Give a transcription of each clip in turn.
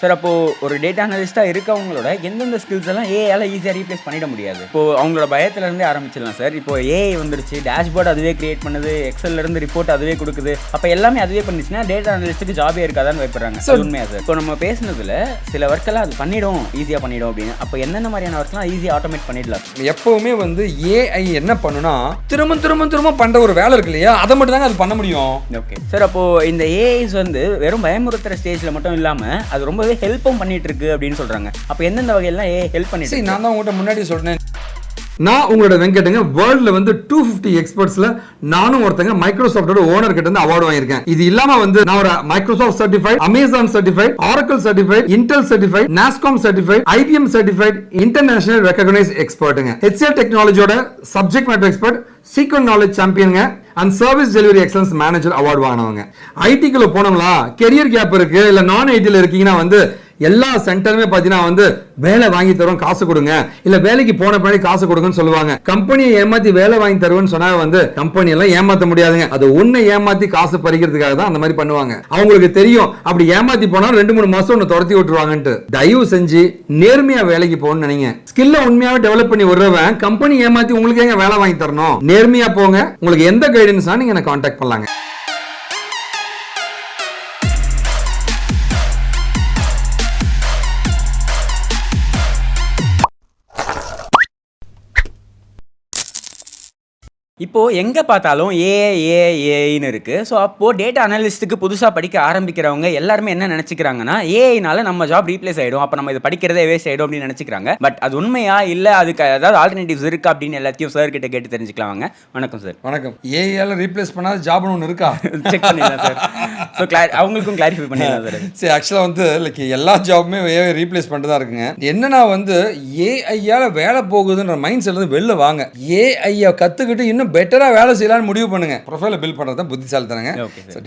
Sir அப்போது ஒரு data அனலிஸ்ட்டாக இருக்கவங்களோட எந்தெந்த ஸ்கில்ஸ் எல்லாம் ஏஐயால் ஈஸியாக ரீப்ளேஸ் பண்ணிட முடியாது? இப்போது அவங்களோட பயத்துலேருந்தே ஆரம்பிச்சிடலாம் சார். இப்போ ஏஐ வந்துருச்சு, டேஷ்போர்ட் அதுவே கிரியேட் பண்ணுது, எக்ஸல்லேருந்து ரிப்போர்ட் அதுவே கொடுக்குது, அப்போ எல்லாமே அதுவே பண்ணிச்சுன்னா டேட்டா அனலிஸ்ட்டுக்கு ஜாபே இருக்காதான்னு வைப்படுறாங்க. சார் உண்மையாக சார், இப்போ நம்ம பேசுனதில் சில ஒர்க்கெல்லாம் அது பண்ணிடும், ஈஸியாக பண்ணிடும் அப்படின்னு. அப்போ என்னென்ன மாதிரியான ஒர்க்லாம் ஈஸியாக ஆட்டோமேட் பண்ணிடலாம்? எப்போவுமே வந்து ஏஐ என்ன பண்ணுனா திரும்ப பண்ணுற ஒரு வேலை இருக்கு இல்லையா, அதை மட்டும் தாங்க அது பண்ண முடியும். ஓகே சார், அப்போது இந்த ஏஐஸ் வந்து வெறும் பயமுறுத்துகிற ஸ்டேஜில் மட்டும் இல்லாமல் அது ரொம்பவே ஹெல்ப்பும் பண்ணிட்டு இருக்கு அப்படின்னு சொல்றாங்க. அப்ப எந்தெந்த வகையெல்லாம் ஹெல்ப் பண்ணிட்டு? நான் தான் உங்கள்கிட்ட முன்னாடி சொல்றேன், நான் உங்களோட வெங்கட்டுங்க. வேர்ல்ட்ல வந்து 250 எக்ஸ்பர்ட்ஸ்ல நானும் ஒருத்தங்க மைக்ரோசாஃப்டோட ஓனர் கிட்ட இருந்து அவார்டு வாங்கியிருக்கேன். இது இல்லாம வந்து நான் ஒரு Microsoft certified, Amazon certified, Oracle certified, Intel certified, NASSCOM certified, IBM certified, international recognise எக்ஸ்பர்ட்டுங்க. ஹெச்ஆர் டெக்னாலஜியோட subject matter expert, SQL knowledge சாம்பியனுங்க and service delivery excellence manager award வாங்கினவங்க. ஐடிக்குள்ள போனவங்களா, கெரியர் கேப் இருக்கு, இல்ல நான் ஐடியில் இருக்கீங்கன்னா வந்து எல்லா சென்டருமே பார்த்தீங்கன்னா வந்து வேலை வாங்கி தருவோம், காசு கொடுங்க, இல்ல வேலைக்கு போன பின்னாடி காசு கொடுங்கன்னு சொல்லுவாங்க. கம்பெனியை ஏமாத்தி வேலை வாங்கி தருவேன்னு சொன்னா வந்து கம்பெனி எல்லாம் ஏமாத்த முடியாதுங்க. அது ஒண்ணு ஏமாத்தி காசு பறிக்கிறதுக்காக தான் அந்த மாதிரி பண்ணுவாங்க. அவங்களுக்கு தெரியும் அப்படி ஏமாத்தி போனா 2-3 மாசம் ஒன்னு துரத்தி விட்டுருவாங்கன்ட்டு. தயவு செஞ்சு நேர்மையா வேலைக்கு போகணும்னு நினைங்க. ஸ்கில்ல உண்மையாவே டெவலப் பண்ணி விடுறவன் கம்பெனி ஏமாத்தி உங்களுக்கு எங்க வேலை வாங்கி தரணும்? நேர்மையா போங்க. உங்களுக்கு எந்த கைடன்ஸ்னா நீங்க என்ன கான்டாக்ட் பண்ணலாங்க. இப்போது எங்கே பார்த்தாலும் ஏஐன்னு இருக்குது. ஸோ அப்போது டேட்டா அனலிஸ்ட்டுக்கு புதுசாக படிக்க ஆரம்பிக்கிறவங்க எல்லாருமே என்ன நினச்சிக்கிறாங்கன்னா, ஏஐனால நம்ம ஜாப் ரீப்ளேஸ் ஆகிடும், அப்போ நம்ம இது படிக்கிறதே வேஸ்ட் ஆகிடும் அப்படின்னு நினச்சிக்கிறாங்க. பட் அது உண்மையா இல்லை, அதுக்கு ஏதாவது ஆல்டர்னேட்டிவ்ஸ் இருக்கா அப்படின்னு எல்லாத்தையும் சார் கிட்ட கேட்டு தெரிஞ்சுக்கலாம் வாங்க. வணக்கம் சார். வணக்கம். ஏஐயால் ரீப்ளேஸ் பண்ணாத ஜாப்னு ஒன்று இருக்கா? செக் பண்ணிடலாம் சார். ஸோ அவங்களுக்கும் கிளாரிஃபை பண்ணிடலாம் சார். சரி, ஆக்சுவலாக வந்து லைக் எல்லா ஜாப்புமே ஏஐ ரீப்ளேஸ் பண்ணிட்டு தான் இருக்குங்க. என்னன்னா வந்து ஏஐயால் வேலை போகுதுன்ற மைண்ட் செட் வந்து வெளில வாங்க. ஏஐயை கற்றுக்கிட்டு இன்னும் பெட்டரா வேலை செய்யலாம்னு முடிவு பண்ணுங்க. ப்ரொஃபைலை பில்ட் பண்றது தான் புத்திசாலித்தனங்க.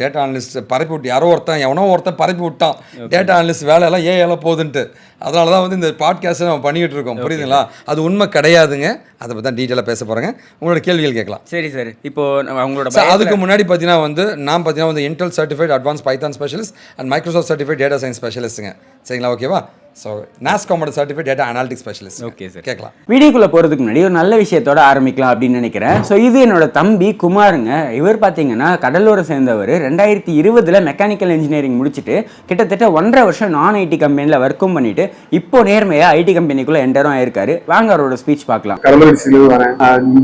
டேட்டா அனலிஸ்ட் பரப்பி விட்டு யாரோ ஒருத்தன் பரப்பி விட்டான் டேட்டா அனலிஸ்ட் வேலை எல்லாம் ஏஐல போகுதுன்ட்டு. அதனால தான் வந்து இந்த பாட்காஸ்ட் நம்ம பண்ணிக்கிட்டு இருக்கோம். புரியுதுங்களா? அது உண்மை கிடையாதுங்க. அதை பற்றி தான் டீட்டெயிலாக பேச போகிறேங்க. உங்களோட கேள்விகள் கேட்கலாம். சரி சார். இப்போ அவங்களோட அதுக்கு முன்னாடி பார்த்தீங்கன்னா வந்து நான் பார்த்தீங்கன்னா வந்து Intel certified advance Python specialist and Microsoft certified data science ஸ்பெஷலிஸ்ட்டுங்க. சரிங்களா? ஓகேவா? ஸோ நாஸ்காமோட certified data analytics specialist. Okay sir, கேட்கலாம். வீடியோக்குள்ளே போகிறதுக்கு முன்னாடி ஒரு நல்ல விஷயத்தோட ஆரம்பிக்கலாம் அப்படின்னு நினைக்கிறேன். ஸோ இது என்னோட தம்பி குமாருங்க. இவர் பார்த்தீங்கன்னா கடலூரை சேர்ந்தவர். 2020 மெக்கானிக்கல் இன்ஜினியரிங் முடிச்சுட்டு கிட்டத்தட்ட 1.5 வருஷம் நான் ஐடி கம்பெனியில் ஒர்க்கும் பண்ணிட்டு இப்போ நேர்மையாக ஐடி கம்பெனிக்குள்ளே என்டரும் ஆயிருக்காரு. வாங்க அவரோட ஸ்பீச் பார்க்கலாம். கடலூர் டிஸ்ட்ரிக்ட்ல வரேன்.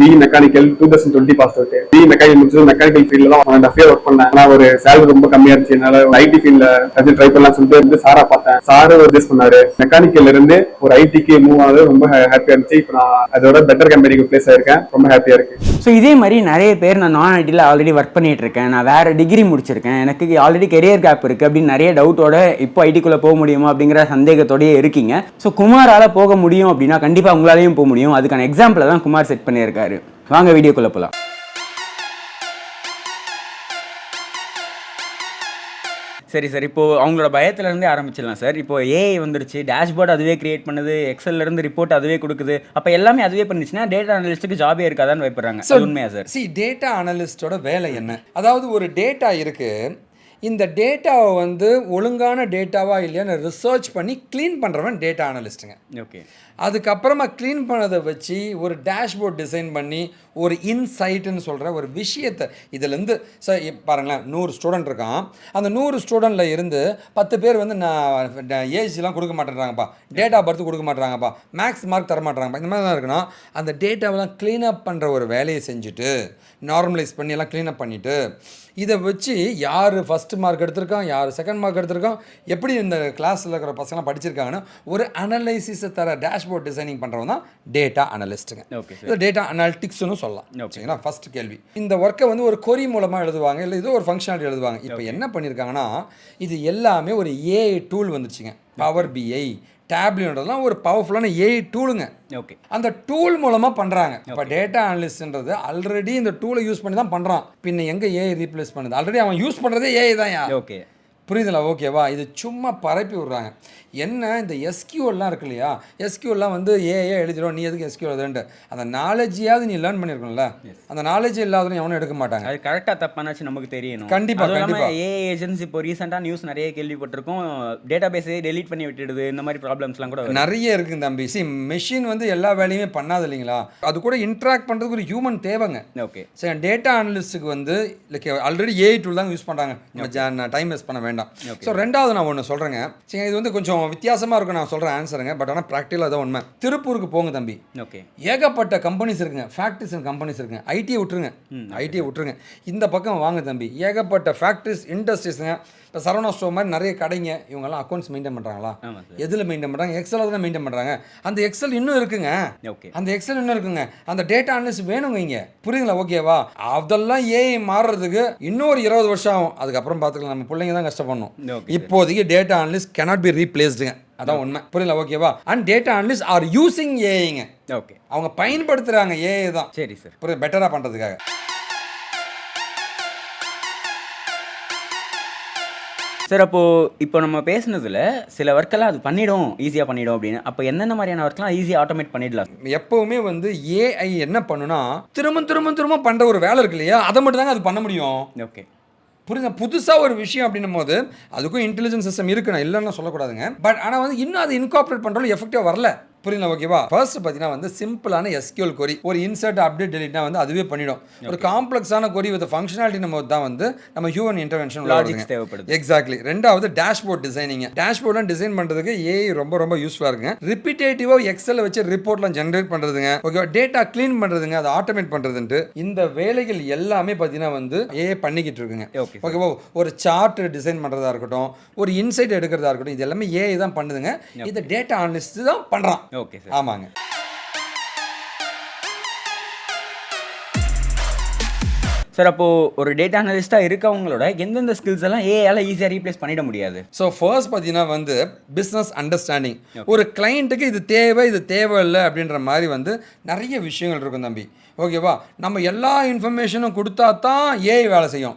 B mechanical 2020 pass out. B mechanical முடிச்சது மெக்கானிக்கல் ஃபீல்ட்ல தான் 1.5 year ஒர்க் பண்ணேன். ஆனால் ஒரு சேலரி ரொம்ப கம்மியா இருந்துச்சு. என்னால ஐடி ஃபீல்ட்ல ட்ரை பண்ணலாம் சொல்லிட்டு வந்து சாரா பார்த்தேன். சாரு அட்வைஸ் பண்ணாரு. மெக்கானிக்கல் இருந்து ஒரு ஐடிக்கு மூவ் ஆனது ரொம்ப ஹாப்பியா இருந்துச்சு. இப்போ நான் அதோட பெட்டர் கம்பெனிக்கு பிளேஸ் ஆயிருக்கேன். ரொம்ப ஹாப்பியா இருக்கு. ஸோ இதே மாதிரி நிறைய பேர் நான் ஐடியில் ஆல்ரெடி ஒர்க் பண்ணிட்டு இருக்கேன், நான் வேற டிகிரி முடிச்சிருக்கேன், எனக்கு ஆல்ரெடி கெரியர் கேப் இருக்கு அப்படின்னு நிறைய டவுட்டோட இப்போ ஐடிக்குள்ள போக முடியுமா அப்படிங்கிற சந்தேகத்தோடய இருக்கீங்க. ஸோ குமாரால போக முடியும் அப்படின்னா கண்டிப்பா உங்களாலையும் போக முடியும். அதுக்கான எக்ஸாம்பிளை தான் குமார் செட் பண்ணியிருக்காரு. வாங்க வீடியோக்குள்ள போகலாம். சரி சார், இப்போது அவங்களோட பயத்துலேருந்தே ஆரம்பிச்சிடலாம் சார். இப்போ ஏஐ வந்துருச்சு, டேஷ்போர்ட் அதுவே கிரியேட் பண்ணுது, எக்ஸல்லேருந்து ரிப்போர்ட் அதுவே கொடுக்குது, அப்போ எல்லாமே அதுவே பண்ணிச்சுன்னா டேட்டா அனலிஸ்ட்டுக்கு ஜாபே இருக்காதான்னு வைப்படுறாங்க. உண்மையா சார்? டேட்டா அனலிஸ்டோட வேலை என்ன? அதாவது ஒரு டேட்டா இருக்கு, இந்த டேட்டாவை வந்து ஒழுங்கான டேட்டாவா இல்லையான்னு ரிசர்ச் பண்ணி க்ளீன் பண்ணுறவன் டேட்டா அனலிஸ்ட்டுங்க. ஓகே. அதுக்கப்புறமா க்ளீன் பண்ணதை வச்சு ஒரு டேஷ்போர்ட் டிசைன் பண்ணி ஒரு இன்சைட்டுன்னு சொல்கிற ஒரு விஷயத்தை இதுலேருந்து சார் பாருங்களேன், 100 ஸ்டூடெண்ட் இருக்கான். அந்த 100 ஸ்டூடெண்ட்டில் இருந்து 10 பேர் வந்து நான் ஏஜ்லாம் கொடுக்க மாட்டேறாங்கப்பா, டேட் ஆஃப் பர்த் கொடுக்க மாட்டேறாங்கப்பா, மேக்ஸ் மார்க் தர மாட்டேறாங்கப்பா, இந்த மாதிரி தான் இருக்குன்னா அந்த டேட்டாவெல்லாம் க்ளீனப் பண்ணுற ஒரு வேலையை செஞ்சுட்டு நார்மலைஸ் பண்ணி எல்லாம் க்ளீனப் பண்ணிவிட்டு இதை வச்சு யார் ஃபஸ்ட்டு மார்க் எடுத்திருக்கான், யார் செகண்ட் மார்க் எடுத்திருக்கான், எப்படி இந்த கிளாஸில் இருக்கிற பசங்களாம் படிச்சிருக்காங்கன்னு ஒரு அனலைசிஸை தர டேஷ்போர்ட் டிசைனிங் பண்ணுறவங்க தான் டேட்டா அனலிஸ்ட்டுங்க. ஓகே. இது டேட்டா அனாலிட்டிக்ஸ்னு சொல்லலாம். சரிங்களா? ஃபர்ஸ்ட் கேள்வி, இந்த ஒர்க்கை வந்து ஒரு கொரி மூலமாக எழுதுவாங்க, இல்லை இது ஒரு ஃபங்க்ஷனாலிட்டி எழுதுவாங்க. இப்போ என்ன பண்ணியிருக்காங்கன்னா இது எல்லாமே ஒரு ஏஐ டூல் வந்துருச்சுங்க. பவர் பிஐ, டேப்லெட்லாம் ஒரு பவர்ஃபுல்லான ஏஐ டூலுங்க. ஓகே. அந்த டூல் மூலமாக பண்ணுறாங்க. இப்போ டேட்டா அனலிஸ்ட்ன்றது ஆல்ரெடி இந்த டூலை யூஸ் பண்ணி தான் பண்ணுறான். பின்ன எங்கே ஏஐ ரீப்ளேஸ் பண்ணுது? ஆல்ரெடி அவன் யூஸ் பண்ணுறதே ஏஐ தான். ஓகே. புரியுதுல? ஓகேவா? இது சும்மா பரப்பி விடுறாங்க. என்ன இந்த எஸ்கியூஎல்லாம் இருக்கு இல்லையா, எஸ்கியூஎல்லாம் வந்து ஏஏ எழுதிடும், நீ எதுக்கு எஸ்கியூஎல் எழுதுன்ட்டு அந்த நாலேஜையாவது நீ லேர்ன் பண்ணியிருக்கணும்ல. அந்த நாலேஜ் இல்லாதவங்க எவனும் எடுக்க மாட்டாங்க. அது கரெக்டாக தப்பானாச்சு நமக்கு தெரியணும். கண்டிப்பாக கண்டிப்பாக. ஏஏ ஏஜென்ட்ஸ் இப்போ ரீசெண்டாக நியூஸ் நிறைய கேள்விப்பட்டிருக்கோம், டேட்டா பேஸே டெலீட் பண்ணி விட்டுடுது, இந்த மாதிரி ப்ராப்ளம்ஸ்லாம் கூட நிறைய இருக்குது தம்பி. மெஷின் வந்து எல்லா வேலையுமே பண்ணாது இல்லைங்களா, அது கூட இன்ட்ராக்ட் பண்ணுறதுக்கு ஒரு ஹியூமன் தேவைங்க. ஓகே சரி, டேட்டா அனலிஸ்ட்டுக்கு வந்து லைக் ஆல்ரெடி ஏஐ டூல் தான் யூஸ் பண்ணுறாங்க, நம்ம டைம் வேஸ்ட் பண்ண வேண்டாம். ஸோ ரெண்டாவது நான் ஒன்று சொல்கிறேங்க. சரி, இது வந்து கொஞ்சம் வித்தியாசமாக இருக்கும் நான் சொல்கிறேன் ஆன்சருங்க, பட் ஆனால் ப்ராக்டிக்கலாக தான் உண்மை. திருப்பூருக்கு போங்க தம்பி. ஓகே, ஏகப்பட்ட கம்பெனிஸ் இருக்குங்க, ஃபேக்ட்ரிஸ் அண்ட் கம்பெனிஸ் இருக்குங்க. ஐடியை விட்டுருங்க, ஐடியை விட்டுருங்க, இந்த பக்கம் வாங்க தம்பி. ஏகப்பட்ட ஃபேக்ட்ரிஸ், இண்டஸ்ட்ரீஸுங்க. இப்போ சரவணா ஸ்டோர் மாதிரி நிறைய கடைங்க. இவங்கெல்லாம் அக்கௌண்ட்ஸ் மெயின்டைன் பண்ணுறாங்களா? எதில் மெயின்டைன் பண்ணுறாங்க? எக்ஸலில் தான் மெயின்டைன் பண்ணுறாங்க. அந்த எக்ஸல் இன்னும் இருக்குங்க. ஓகே, அந்த எக்ஸல் இன்னும் இருக்குங்க. அந்த டேட்டா அனலிஸ்ட் வேணுங்க இங்கே. புரியுதுங்களா? ஓகேவா? அதெல்லாம் ஏஐ மாறுறதுக்கு இன்னொரு 20 வருஷம் ஆகும். அதுக்கப்புறம் பார்த்துக்கலாம், நம்ம பிள்ளைங்க தான் கஷ்டப்படணும். இப்போதைக்கு டேட்டா அனலிஸ்ட் cannot be replaceடுங்க. அதான் உண்மை. புரியல? ஓகேவா? And data analyst are using ஏஐங்க. ஓகே, அவங்க பயன்படுத்துகிறாங்க ஏஐ தான். சரி சார், புரியுது? பெட்டராக பண்ணுறதுக்காக. சார் இப்போ நம்ம பேசுனதுல சில ஒர்க்கெல்லாம் அது பண்ணிடும், ஈஸியாக பண்ணிடும் அப்படின்னு. அப்போ என்னென்ன மாதிரியான ஒர்க்லாம் ஈஸியாக ஆட்டோமேட் பண்ணிடலாம்? எப்பவுமே வந்து ஏஐ என்ன பண்ணுனா திரும்ப பண்ணுற ஒரு வேலை இருக்கு இல்லையா, அதை மட்டும் தாங்க அது பண்ண முடியும். ஓகே, புரியுது? புதுசாக ஒரு விஷயம் அப்படின்னும் போது அதுக்கும் இன்டெலிஜென்ஸ் சிஸ்டம் இருக்குண்ணா, இல்லைன்னு சொல்லக்கூடாதுங்க. பட் ஆனால் வந்து இன்னும் அது இன்கார்பரேட் பண்ணுறோம் எஃபெக்டிவாக வரல. புரியுது? ஓகேவா? ஃபர்ஸ்ட் பார்த்தீங்கன்னா வந்து சிம்பிளான எஸ்கியூஎல் கொரி, ஒரு இன்சர்ட் அப்டேட் டெலிட்னா வந்து அதுவே பண்ணிடும். ஒரு காம்ப்ளெக்ஸான கொரி வித் ஃபங்க்ஷனாலிட்டி நம்ம தான் வந்து நம்ம ஹியூமன் இன்டர்வென்ஷன் லாஜிக்ஸ் தேவைப்படுது. எக்ஸாக்ட்லி. ரெண்டாவது டேஷ்போர்ட் டிசைனிங். டேஷ்போர்ட்லாம் டிசைன் பண்ணுறதுக்கு ஏஐ ரொம்ப யூஸ்ஃபுல்லாக இருக்குங்க. ரிப்பீட்டேட்டிவாக எக்ஸலில் வச்சு ரிப்போர்ட்லாம் ஜென்ரேட் பண்ணுறதுங்க. ஓகேவா? டேட்டா க்ளீன் பண்ணுறதுங்க, அதை ஆட்டோமேட் பண்ணுறதுன்ட்டு இந்த வேலைகள் எல்லாமே பார்த்தீங்கன்னா வந்து ஏஐ பண்ணிக்கிட்டு இருக்குங்க. ஓகேவா? ஒரு சார்ட் டிசைன் பண்ணுறதா இருக்கட்டும், ஒரு இன்சைட் எடுக்கிறதா இருக்கட்டும், இது எல்லாமே ஏஐ தான் பண்ணுதுங்க. இதை டேட்டா அனலிஸ்ட் தான் பண்ணுறான். ஓகே சார், ஆமாங்க. சார் ஒரு டேட்டா அனலிஸ்ட்டாக இருக்கவங்களோட எந்தெந்த ஸ்கில்ஸ் எல்லாம் ஏஐயால் ஈஸியாக ரீப்ளேஸ் பண்ணிட முடியாது? ஸோ ஃபர்ஸ்ட் பார்த்தீங்கன்னா வந்து பிஸ்னஸ் அண்டர்ஸ்டாண்டிங். ஒரு கிளைண்ட்டுக்கு இது தேவை இல்லை அப்படின்ற மாதிரி வந்து நிறைய விஷயங்கள் இருக்கும் தம்பி. ஓகேவா? நம்ம எல்லா இன்ஃபர்மேஷனும் கொடுத்தா தான் ஏஐ வேலை செய்யும்.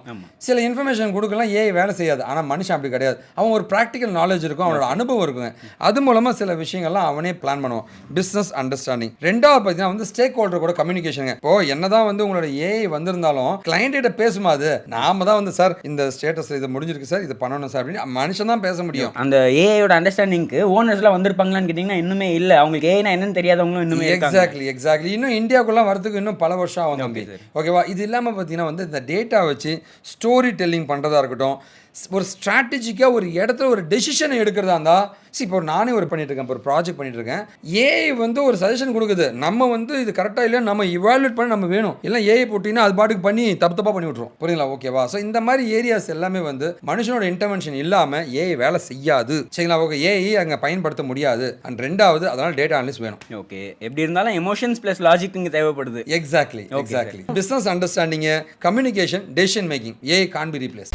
சில இன்ஃபர்மேஷன் கொடுக்கலாம், ஏஐ வேலை செய்யாது. ஆனால் மனுஷன் அப்படி கிடையாது. அவன் ஒரு ப்ராக்டிக்கல் நாலேஜ் இருக்கும், அவனோட அனுபவம் இருக்குங்க. அது மூலமாக சில விஷயங்கள்லாம் அவனே பிளான் பண்ணுவான். Business understanding. ரெண்டாவது பார்த்தீங்கன்னா வந்து ஸ்டேக் ஹோல்டர் கூட கம்யூனிகேஷனுங்க. இப்போ என்னதான் வந்து உங்களோட ஏஐ வந்திருந்தாலும் கிளைண்ட்டிட்ட பேசுமாது நாம தான் வந்து சார் இந்த ஸ்டேட்டஸ் இது முடிஞ்சிருக்கு சார், இது பண்ணணும் சார் அப்படின்னு மனுஷன் தான் பேச முடியும். அந்த ஏஐயோட அண்டர்ஸ்டாண்டிங்க்கு ஓனர்ஸ்லாம் வந்திருப்பாங்களான்னு கேட்டிங்கன்னா இன்னுமே இல்லை. அவங்களுக்கு ஏஐனா என்னன்னு தெரியாதவங்களும் இன்னுமே. எக்ஸாக்ட்லி. இன்னும் இந்தியாவுக்குள்ள வரதுக்கு பல வருஷம் ஆகும் தம்பி. ஓகேவா? இது இல்லாமல் பார்த்தீங்கன்னா வந்து இந்த டேட்டா வச்சு ஸ்டோரி டெல்லிங் பண்ணுறதா இருக்கட்டும், ஒரு ஸ்ட்ராட்டஜிக்காக ஒரு இடத்துல ஒரு டெசிஷனை எடுக்கிறதா இருந்தால், இப்போ நானே பண்ணிட்டு இருக்கேன், ஒரு ப்ராஜெக்ட் பண்ணிட்டு இருக்கேன். ஏஐ வந்து ஒரு சஜஷன் கொடுக்குது, நம்ம வந்து இது கரெக்டாக இல்லையா நம்ம இவாலுவேட் பண்ணி நம்ம வேணும், இல்லை ஏஐ போட்டிங்கன்னா அது பாட்டுக்கு பண்ணி தப்பாக பண்ணி விட்ருவோம். புரியுங்களா? ஓகேவா? ஸோ இந்த மாதிரி ஏரியாஸ் எல்லாமே வந்து மனுஷனோட இன்டர்வென்ஷன் இல்லாமல் ஏஐ வேலை செய்யாது. சரிங்களா? ஓகே, ஏஐ அங்கே பயன்படுத்த முடியாது. அண்ட் ரெண்டாவது அதனால் டேட்டா அனலிஸ்ட் வேணும். ஓகே, எப்படி இருந்தாலும் எமோஷன்ஸ் ப்ளஸ் லாஜிக் இங்கே தேவைப்படுது. Exactly. Business understanding, communication, decision making, AI can be replace.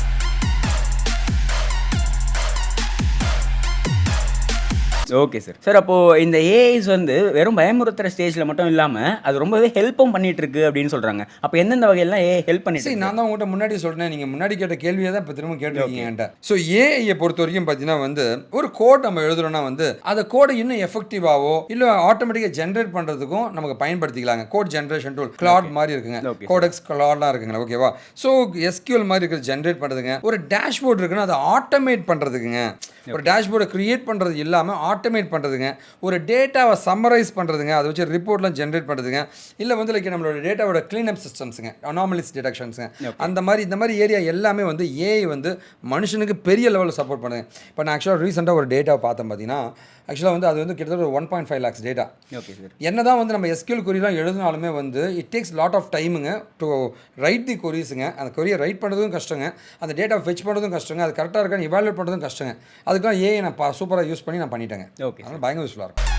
Okay sir. Sir இந்த ஏஐஸ் வந்து வெறும் பயமுறுத்துற ஸ்டேஜில் மட்டும் இல்லாமல் அது ரொம்பவே ஹெல்ப்பும் பண்ணிட்டு இருக்கு அப்படின்னு சொல்கிறாங்க. அப்போ எந்தெந்த வகையெல்லாம் ஏஐ ஹெல்ப் பண்ணிட்டு? சரி, நான் தான் உங்கள்கிட்ட முன்னாடி சொல்கிறேன், நீங்கள் முன்னாடி கேட்ட கேள்வியை தான் இப்போ திரும்ப கேட்டிருக்கீங்க. ஸோ ஏஐயை பொறுத்த வரைக்கும் பார்த்தீங்கன்னா வந்து ஒரு கோட் நம்ம எழுதுறோம்னா வந்து அந்த கோடை இன்னும் எஃபெக்டிவாவோ இல்லை ஆட்டோமேட்டிக்காக ஜென்ரேட் பண்ணுறதுக்கும் நமக்கு பயன்படுத்திக்கலாங்க. கோட் ஜென்ரேஷன் டூல் கிளாட் மாதிரி இருக்குங்க, கோடெக்ஸ் கிளாட்லாம் இருக்குங்களா? ஓகேவா? ஸோ எஸ்கியூஎல் மாதிரி இருக்கிறது ஜென்ரேட் பண்ணுறதுங்க. ஒரு டேஷ்போர்ட் இருக்குன்னா அதை ஆட்டோமேட் பண்ணுறதுக்குங்க. ஒரு டேஷ்போர்டை கிரியேட் பண்ணுறது இல்லாமல் ஆட்டோமேட் பண்ணுறதுங்க. ஒரு டேட்டாவை சம்மரைஸ் பண்ணுறதுங்க, அதை வச்சு ரிப்போர்ட்லாம் ஜென்ரேட் பண்ணுறதுங்க. இல்லை வந்து லைக் நம்மளோட டேட்டாவோட க்ளீனப் சிஸ்டம்ஸுங்க, அனாமலிஸ் டிடெக்ஷன்ஸுங்க, இந்த மாதிரி ஏரியா எல்லாமே வந்து ஏஐ வந்து மனுஷனுக்கு பெரிய லெவலில் சப்போர்ட் பண்ணுங்க. இப்போ நான் ஆக்சுவலாக ரீசெண்டாக ஒரு டேட்டாவை பார்த்தேன். பார்த்தீங்கன்னா ஆக்சுவலாக வந்து அது வந்து கிட்டத்தட்ட ஒரு 1.5 lakhs டேட்டா. Okay sir. என்ன தான் வந்து நம்ம எஸ்கியூஎல் கொரிலாம் எழுதினாலுமே வந்து இட் டேக்ஸ் லாட் ஆஃப் டைமுங்க டு ரைட் தி கொரிஸுங்க. அந்த கொரியை ரைட் பண்ணுறதும் கஷ்டங்க, அந்த டேட்டா ஃபெச் பண்ணுறதும் கஷ்டங்க, அது கரெக்டாக இருக்கான்னு இவாலுவேட் பண்ணுறதும் கஷ்டங்க. அதுக்கெல்லாம் ஏஐ நான் சூப்பராக யூஸ் பண்ணி நான் பண்ணிட்டேங்க. ஓகே, அதனால் பயங்கர யூஸ்ஃபுல்லாக இருக்கும்.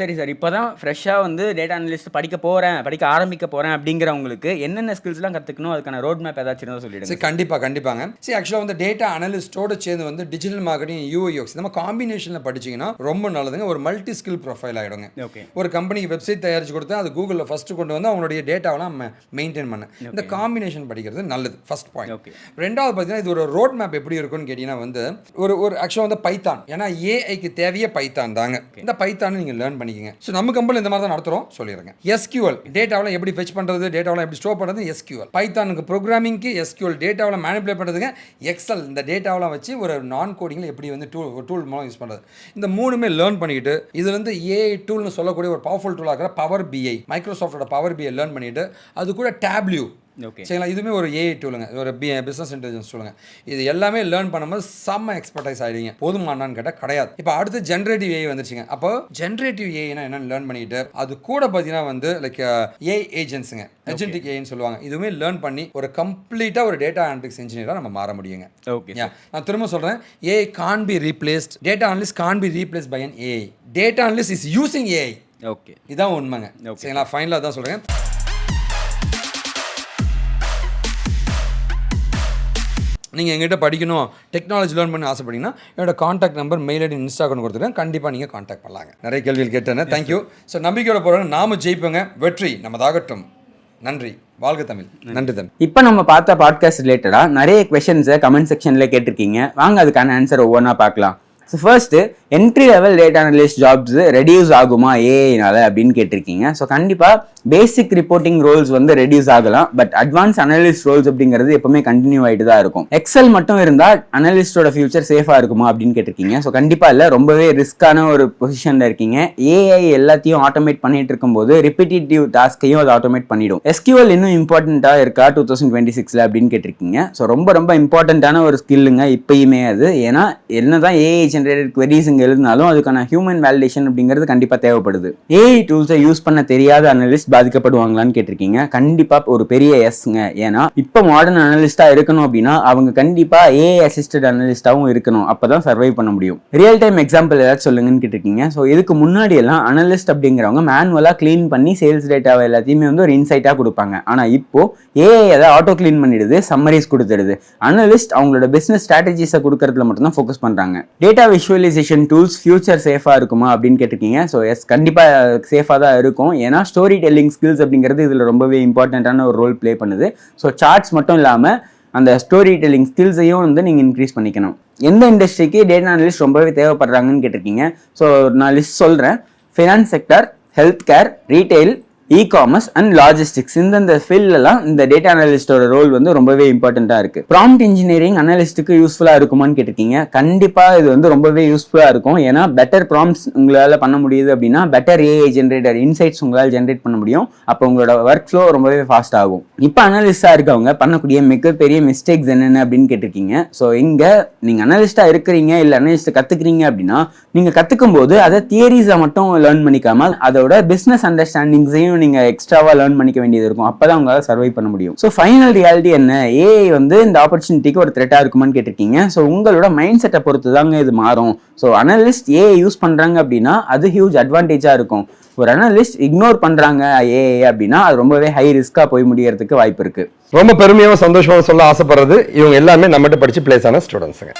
சரி சார், இப்போ தான் ஃப்ரெஷ்ஷாக வந்து டேட்டா அனலிஸ்ட் படிக்க ஆரம்பிக்க போகிறேன் அப்படிங்கிறவங்களுக்கு என்னென்ன ஸ்கில்ஸ்லாம் கற்றுக்கணும், அதுக்கான ரோட் மேப் ஏதாச்சும் இருந்தால் சொல்லிடுங்க. சரி, கண்டிப்பாங்க. சரி, ஆக்சுவலாக வந்து டேட்டா அனலிஸ்டோட சேர்ந்து வந்து டிஜிட்டல் மார்க்கெட்டிங், யூஐஎக்ஸ் நம்ம காம்பினேஷனில் படிச்சிங்கன்னா ரொம்ப நல்லதுங்க. ஒரு மல்டி ஸ்கில் ப்ரொஃபைல் ஆகிடுங்க. ஓகே. ஒரு கம்பெனிக்கு வெப்சைட் தயாரித்து கொடுத்தா அது கூகுளில் ஃபஸ்ட்டு கொண்டு வந்து அவங்களுடைய டேட்டாவெல்லாம் மெயின்டைன் பண்ண இந்த காம்பினேஷன் படிக்கிறது நல்லது. First point. ஓகே. ரெண்டாவது பார்த்தீங்கன்னா இது ஒரு ரோட் மேப் எப்படி இருக்குன்னு கேட்டிங்கன்னா வந்து ஒரு ஆக்சுவலாக வந்து பைத்தான், ஏன்னா ஏஐக்கு தேவையே பைத்தான் தாங்க. இந்த பைத்தான் நீங்கள் லேர்ன் பண்ணிக்கங்க. ஸோ நம்ம கம்பெனியில் இந்த மாதிரி தான் நடத்துகிறோம் சொல்லிடுங்க. SQL டேட்டாவில் எப்படி ஃபெச் பண்ணுறது, டேட்டாவில் எப்படி ஸ்டோர் பண்ணுறது, SQL. பைத்தானுக்கு ப்ரோக்ராமிங்க்கு SQL, டேட்டாவில் மேனிபுலேட் பண்ணுறதுங்க எக்ஸல். இந்த டேட்டாவெலாம் வச்சு ஒரு நான் கோடிங்கில் எப்படி வந்து டூல் மூலம் யூஸ் பண்ணுறது. இந்த மூணுமே லேர்ன் பண்ணிக்கிட்டு இது வந்து ஏஐ டூல்னு சொல்லக்கூடிய ஒரு பவர்ஃபுல் டூலாக இருக்கிற பவர் பிஐ, மைக்ரோசாஃப்டோட பவர் பிஐ லேர்ன் பண்ணிட்டு அது கூட டேப்லியூ. ஓகே. சரிங்களா, இதுவுமே ஒரு ஏஐ டூலுங்க, ஒரு பிஸ்னஸ் இன்டெலிஜென்ஸ் டூலுங்க. இது எல்லாமே லேர்ன் பண்ணும்போது செம்ம எக்ஸ்பர்டைஸ் ஆகிடுங்க. போதுமானான்னு கேட்டால் கிடையாது. இப்போ அடுத்து ஜென்ரேட்டிவ் ஏஐ வந்துச்சுங்க. அப்போ ஜென்ரேட்டிவ் ஏஐனா என்னன்னு லேர்ன் பண்ணிட்டு அது கூட பார்த்தீங்கன்னா வந்து லைக் ஏஐ ஏஜென்ட்ஸுங்க, ஏஜென்டிக் ஏஐன்னு சொல்லுவாங்க. இதுவுமே லேர்ன் பண்ணி ஒரு கம்ப்ளீட்டாக ஒரு டேட்டா அனலிட்டிக்ஸ் இன்ஜினியராக நம்ம மாற முடியுங்க. ஓகே. நான் திரும்ப சொல்கிறேன், AI can be replaced, data analyst can be replaced by an AI. Data analyst is using AI. Okay. இதான் உண்மைங்க. சரிங்களா, ஃபைனலாக தான் சொல்கிறேன். நீங்கள் எங்கிட்ட படிக்கணும், டெக்னாலஜி லேர்ன் பண்ணி ஆசைப்பட்டீங்கன்னா என்னோட contact number, mail ID, Instagram கொடுத்துட்டேன். கண்டிப்பாக நீங்கள் காண்டாக்ட் பண்ணலாங்க. நிறைய கேள்விகள் கேட்டேன். தேங்க்யூ. ஸோ நம்பிக்கையோட போகிறோம், நாம ஜெயிப்போங்க. வெற்றி நமதாகட்டும். நன்றி. வாழ்க தமிழ். நன்றி தமிழ். இப்போ நம்ம பார்த்த பாட்காஸ்ட் ரிலேட்டடாக நிறைய கொஷின்ஸை கமெண்ட் செக்ஷனில் கேட்டிருக்கீங்க. வாங்க அதுக்கான ஆன்சர் ஒவ்வொன்றா பார்க்கலாம். So first, entry level data analyst jobs reduce ஆகுமா ஏஐனால அப்படின்னு கேட்டிருக்கீங்க. ஸோ கண்டிப்பாக பேசிக் ரிப்போர்ட்டிங் ரோல்ஸ் வந்து ரெடியூஸ் ஆகலாம். பட் அட்வான்ஸ் அனலிஸ்ட் ரோல்ஸ் அப்படிங்கிறது எப்பவுமே கண்டினியூ ஆகிட்டு தான் இருக்கும். எக்ஸல் மட்டும் இருந்தால் அனலிஸ்டோட ஃபியூச்சர் சேஃபாக இருக்குமா அப்படின்னு கேட்டிருக்கீங்க. ஸோ கண்டிப்பாக இல்லை, ரொம்பவே ரிஸ்க்கான ஒரு பொசிஷனில் இருக்கீங்க. ஏஐ எல்லாத்தையும் ஆட்டோமேட் பண்ணிட்டு இருக்கும்போது ரிப்பீட்டிவ் டாஸ்கையும் அது ஆட்டோமேட் பண்ணிடும். SQL இன்னும் இம்பார்ட்டண்ட்டாக இருக்கா 2026 அப்படின்னு கேட்டிருக்கீங்க. ஸோ ரொம்ப இம்பார்ட்டண்ட்டான ஒரு ஸ்கில்லுங்க இப்பயுமே அது. ஏன்னா என்னதான் ஏஐ ஜென்ரேட்டட் queries எழுதினாலும் அதுக்கான ஹியூமன் வேலிடேஷன் அப்படிங்கிறது கண்டிப்பாக தேவைப்படுது. ஏஐ டூல்ஸை யூஸ் பண்ண தெரியாத அனலிஸ்ட் பாதிக்கப்படுவாங்களான்னு கேட்டிருக்கீங்க. கண்டிப்பாக ஒரு பெரிய எஸ்ங்க. ஏன்னா இப்போ மாடர்ன் அனலிஸ்டாக இருக்கணும் அப்படின்னா அவங்க கண்டிப்பாக ஏஐ அசிஸ்டட் அனலிஸ்டாகவும் இருக்கணும். அப்போ தான் சர்வைவ் பண்ண முடியும். ரியல் டைம் எக்ஸாம்பிள் ஏதாச்சும் சொல்லுங்கன்னு கேட்டிருக்கீங்க. ஸோ இதுக்கு முன்னாடி எல்லாம் அனலிஸ்ட் அப்படிங்கிறவங்க மேனுவலாக க்ளீன் பண்ணி சேல்ஸ் டேட்டாவை எல்லாத்தையுமே வந்து ஒரு இன்சைட்டாக கொடுப்பாங்க. ஆனால் இப்போ ஏஐ அதை ஆட்டோ க்ளீன் பண்ணிடுது, சம்மரிஸ் கொடுத்துடுது. அனலிஸ்ட் அவங்களோட பிஸ்னஸ் ஸ்ட்ராட்டஜிஸை கொடுக்கறதுல மட்டும்தான் ஃபோக்கஸ் பண்ணுறாங்க. டேட்டா விஷுவலைசேஷன் டூல்ஸ் ஃபியூச்சர் சேஃபாக இருக்குமா அப்படின்னு கேட்டிருக்கீங்க. ஸோ எஸ், கண்டிப்பாக சேஃபாக தான் இருக்கும். ஏன்னா ஸ்டோரி டெல்லிங் ஸ்கில்ஸ் அப்படிங்கிறது இதில் ரொம்பவே இம்பார்ட்டண்ட்டான ஒரு ரோல் ப்ளே பண்ணுது. ஸோ சார்ட்ஸ் மட்டும் இல்லாமல் அந்த ஸ்டோரி டெல்லிங் ஸ்கில்ஸையும் வந்து நீங்கள் இன்க்ரீஸ் பண்ணிக்கணும். எந்த இண்டஸ்ட்ரிக்கு டேட்டா அனலிஸ்ட் ரொம்பவே தேவைப்படுறாங்கன்னு கேட்டிருக்கீங்க. ஸோ நான் லிஸ்ட் சொல்கிறேன். Finance sector, health care, retail, e-commerce and logistics, இந்த ஃபீல்ட்லாம் இந்த டேட்டா அனலிஸ்டோட ரோல் வந்து ரொம்பவே இம்பார்ட்டண்ட்டாக இருக்குது. ப்ராம்ப்ட் இன்ஜினியரிங் அனலிஸ்ட்டுக்கு யூஸ்ஃபுல்லாக இருக்குமான்னு கேட்டிருக்கீங்க. கண்டிப்பாக இது வந்து ரொம்பவே யூஸ்ஃபுல்லாக இருக்கும். ஏன்னா பெட்டர் ப்ராம்ப்ட்ஸ் உங்களால் பண்ண முடியுது அப்படின்னா பெட்டர் ஏஐ ஜென்ரேட்டர் இன்சைட்ஸ் உங்களால் ஜென்ரேட் பண்ண முடியும். அப்போ உங்களோட ஒர்க் ஃப்ளோ ரொம்பவே ஃபாஸ்ட் ஆகும். இப்போ அனலிஸ்டாக இருக்கவங்க பண்ணக்கூடிய மிகப்பெரிய மிஸ்டேக்ஸ் என்னென்ன அப்படின்னு கேட்டிருக்கீங்க. ஸோ இங்கே நீங்கள் அனலிஸ்டாக இருக்கிறீங்க இல்லை அனலிஸ்ட்டை கற்றுக்குறீங்க அப்படின்னா நீங்கள் கற்றுக்கும் போது அதை தியரிஸை மட்டும் லேர்ன் பண்ணிக்காமல் அதோட பிஸ்னஸ் அண்டர்ஸ்டாண்டிங்ஸையும் நீங்கள் எக்ஸ்ட்ராவாக லேர்ன் பண்ணிக்க வேண்டியது இருக்கும். அப்போ தான் உங்களால் சர்வை பண்ண முடியும். ஸோ ஃபைனல் ரியாலிட்டி என்ன, ஏஐ வந்து இந்த ஆப்பர்ச்சுனிட்டிக்கு ஒரு த்ரெட்டாக இருக்குமான்னு கேட்டிருக்கீங்க. ஸோ உங்களோட மைண்ட் செட்டை பொறுத்து தாங்க இது மாறும். ஸோ அனலிஸ்ட் ஏஐ யூஸ் பண்ணுறாங்க அப்படின்னா அது ஹியூஜ் அட்வான்டேஜாக இருக்கும். ஒரு அனலிஸ்ட் இக்னோர் பண்ணுறாங்க ஏஐ அப்படின்னா அது ரொம்பவே ஹை ரிஸ்க்காக போய் முடியறதுக்கு வாய்ப்பு இருக்குது. ரொம்ப பெருமையாக சந்தோஷமாக சொல்ல ஆசைப்படுறது, இவங்க எல்லாமே நம்மகிட்ட படித்து பிளேஸ் ஆன ஸ்டூடெண்ட்ஸுங்க.